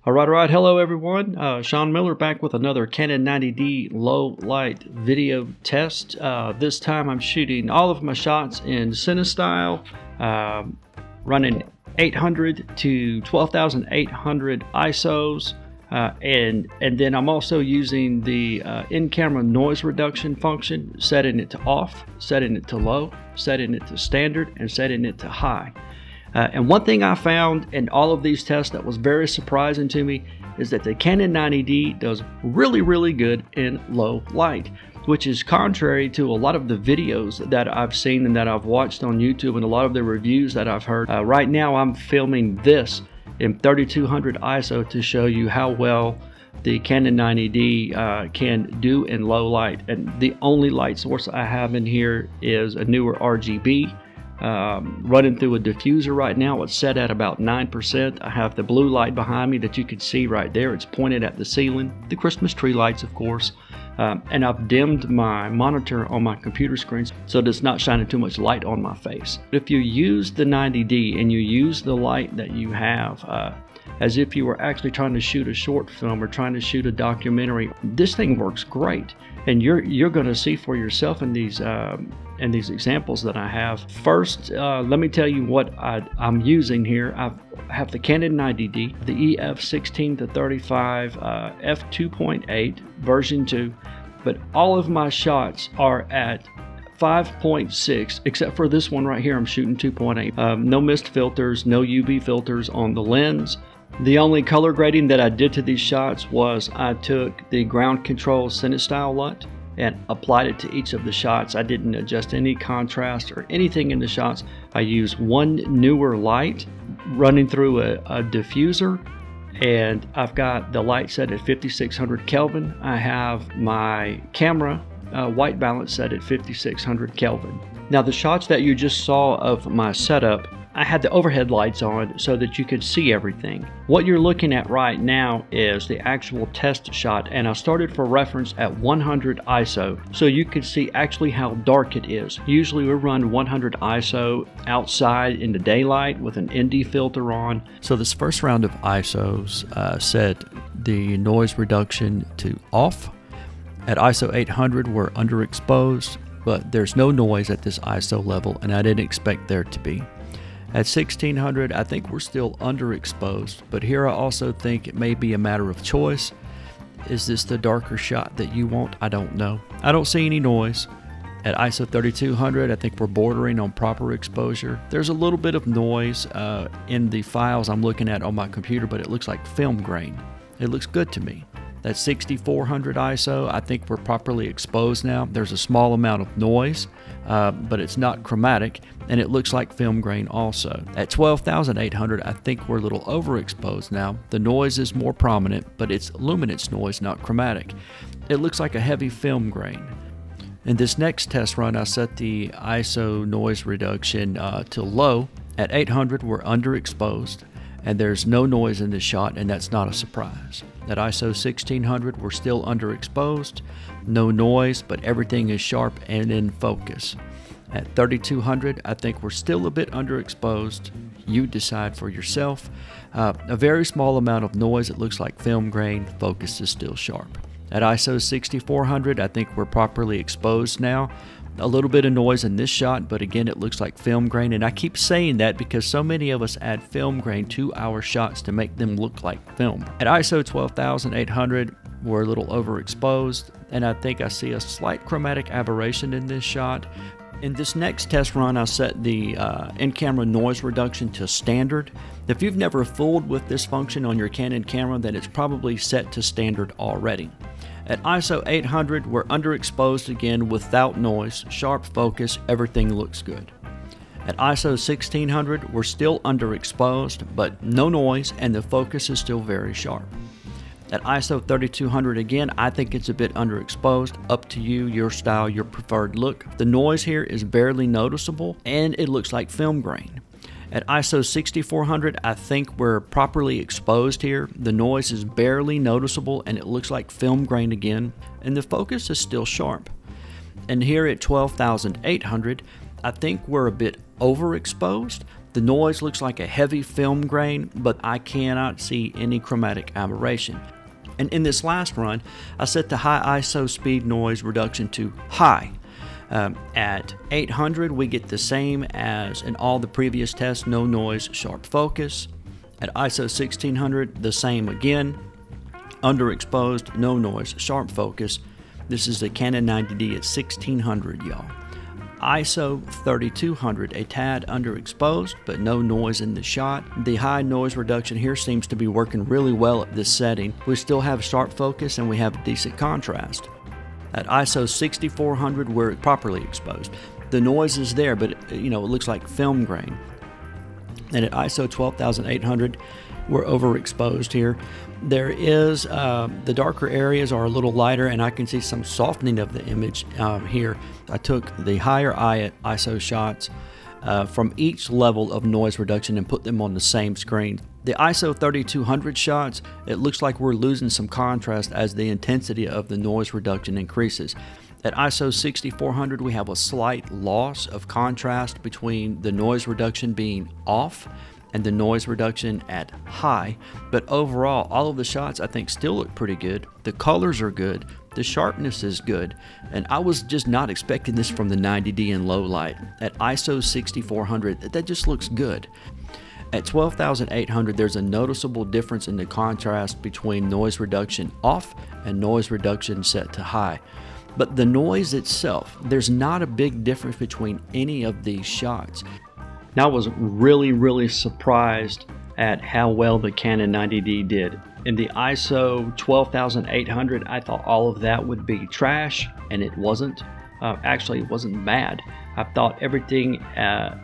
All right. Hello, everyone. Sean Miller back with another Canon 90D low light video test. This time I'm shooting all of my shots in Cinestyle, running 800 to 12,800 ISOs. And then I'm also using the in-camera noise reduction function, setting it to off, setting it to low, setting it to standard, and setting it to high. And one thing I found in all of these tests that was very surprising to me is that the Canon 90D does really good in low light, which is contrary to a lot of the videos that I've seen and that I've watched on YouTube and a lot of the reviews that I've heard. Right now I'm filming this in 3200 ISO to show you how well the Canon 90D can do in low light. And the only light source I have in here is a Neewer RGB. Running through a diffuser right now. It's set at about 9%. I have the blue light behind me that you can see right there. It's pointed at the ceiling, the Christmas tree lights, of course. And I've dimmed my monitor on my computer screen so that it's not shining too much light on my face. If you use the 90D and you use the light that you have as if you were actually trying to shoot a short film or trying to shoot a documentary, this thing works great. And you're going to see for yourself in these examples that I have. First, let me tell you what I'm using here. I have the Canon 90D, the EF16-35 f2.8 version 2, but all of my shots are at 5.6, except for this one right here. I'm shooting 2.8. No mist filters, no UV filters on the lens. The only color grading that I did to these shots was I took the GoundControl Cinestyle LUT and applied it to each of the shots. I didn't adjust any contrast or anything in the shots. I used one Neewer light running through a diffuser, and I've got the light set at 5600 Kelvin. I have my camera white balance set at 5600 Kelvin. Now the shots that you just saw of my setup, I had the overhead lights on so that you could see everything. What you're looking at right now is the actual test shot, and I started for reference at 100 ISO so you could see actually how dark it is. Usually we run 100 ISO outside in the daylight with an ND filter on. So this first round of ISOs set the noise reduction to off. At ISO 800 we're underexposed, but there's no noise at this ISO level, and I didn't expect there to be. At 1600, I think we're still underexposed, but here I also think it may be a matter of choice. Is this the darker shot that you want? I don't know. I don't see any noise. At ISO 3200, I think we're bordering on proper exposure. There's a little bit of noise in the files I'm looking at on my computer, but it looks like film grain. It looks good to me. At 6400 ISO, I think we're properly exposed now. There's a small amount of noise, but it's not chromatic, and it looks like film grain also. At 12,800, I think we're a little overexposed now. The noise is more prominent, but it's luminance noise, not chromatic. It looks like a heavy film grain. In this next test run, I set the ISO noise reduction to low. At 800, we're underexposed, and there's no noise in this shot, and that's not a surprise. At ISO 1600, we're still underexposed, no noise, but everything is sharp and in focus. At 3200, I think we're still a bit underexposed. You decide for yourself. A very small amount of noise, it looks like film grain, focus is still sharp. At ISO 6400, I think we're properly exposed now. A little bit of noise in this shot, but again, it looks like film grain, and I keep saying that because so many of us add film grain to our shots to make them look like film. At ISO 12800, we're a little overexposed, and I think I see a slight chromatic aberration in this shot. In this next test run, I set the in-camera noise reduction to standard. If you've never fooled with this function on your Canon camera, then it's probably set to standard already. At ISO 800, we're underexposed again without noise, sharp focus, everything looks good. At ISO 1600, we're still underexposed, but no noise, and the focus is still very sharp. At ISO 3200 again, I think it's a bit underexposed. Up to you, your style, your preferred look. The noise here is barely noticeable, and it looks like film grain. At ISO 6400, I think we're properly exposed here. The noise is barely noticeable, and it looks like film grain again, and the focus is still sharp. And here at 12,800, I think we're a bit overexposed. The noise looks like a heavy film grain, but I cannot see any chromatic aberration. And in this last run, I set the high ISO speed noise reduction to high. At 800, we get the same as in all the previous tests, no noise, sharp focus. At ISO 1600, the same again. Underexposed, no noise, sharp focus. This is the Canon 90D at 1600, y'all. ISO 3200, a tad underexposed, but no noise in the shot. The high noise reduction here seems to be working really well at this setting. We still have sharp focus and we have decent contrast. At ISO 6400, we're properly exposed. The noise is there, but it looks like film grain. And at ISO 12800, we're overexposed here. There is, the darker areas are a little lighter, and I can see some softening of the image here. I took the higher ISO shots from each level of noise reduction and put them on the same screen. The ISO 3200 shots, it looks like we're losing some contrast as the intensity of the noise reduction increases. At ISO 6400, we have a slight loss of contrast between the noise reduction being off and the noise reduction at high, but overall all of the shots I think still look pretty good. The colors are good, the sharpness is good, and I was just not expecting this from the 90D in low light. At ISO 6400, that just looks good. At 12,800, there's a noticeable difference in the contrast between noise reduction off and noise reduction set to high. But the noise itself, there's not a big difference between any of these shots. Now, I was really surprised at how well the Canon 90D did. In the ISO 12800, I thought all of that would be trash, and it wasn't. Actually, it wasn't bad. I thought everything,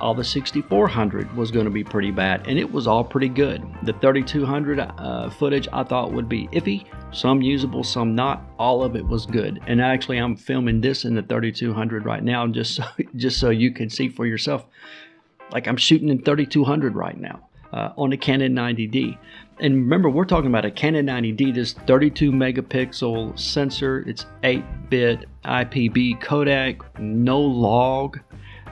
all the 6400 was going to be pretty bad, and it was all pretty good. The 3200 footage I thought would be iffy, some usable, some not. All of it was good. And actually, I'm filming this in the 3200 right now, just so you can see for yourself. Like, I'm shooting in 3200 right now on the Canon 90D. And remember, we're talking about a Canon 90D, this 32 megapixel sensor. It's 8-bit IPB codec, no log.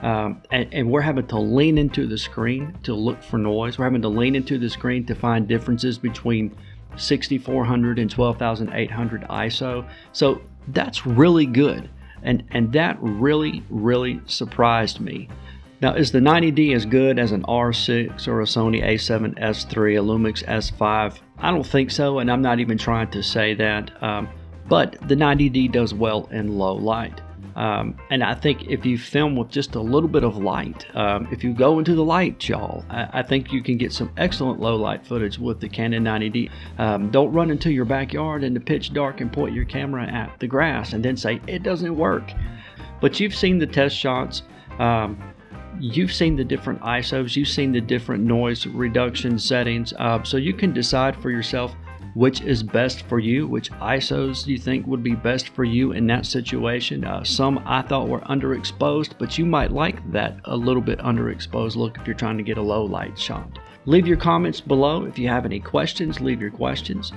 And we're having to lean into the screen to look for noise. We're having to lean into the screen to find differences between 6400 and 12800 ISO. So that's really good. And that really surprised me. Now, is the 90D as good as an R6 or a Sony a7S III, a Lumix S5? I don't think so, and I'm not even trying to say that. But the 90D does well in low light. And I think if you film with just a little bit of light, if you go into the light, y'all, I think you can get some excellent low light footage with the Canon 90D. Don't run into your backyard in the pitch dark and point your camera at the grass and then say, it doesn't work. But you've seen the test shots. You've seen the different ISOs, you've seen the different noise reduction settings, so you can decide for yourself which is best for you, which ISOs you think would be best for you in that situation. Some I thought were underexposed, but you might like that a little bit underexposed look if you're trying to get a low light shot. Leave your comments below. If you have any questions, leave your questions.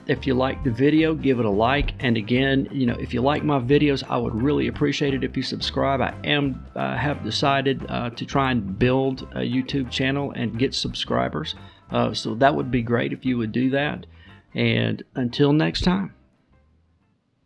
If you like the video, give it a like. And again, if you like my videos, I would really appreciate it if you subscribe. I have decided to try and build a YouTube channel and get subscribers. So that would be great if you would do that. And until next time.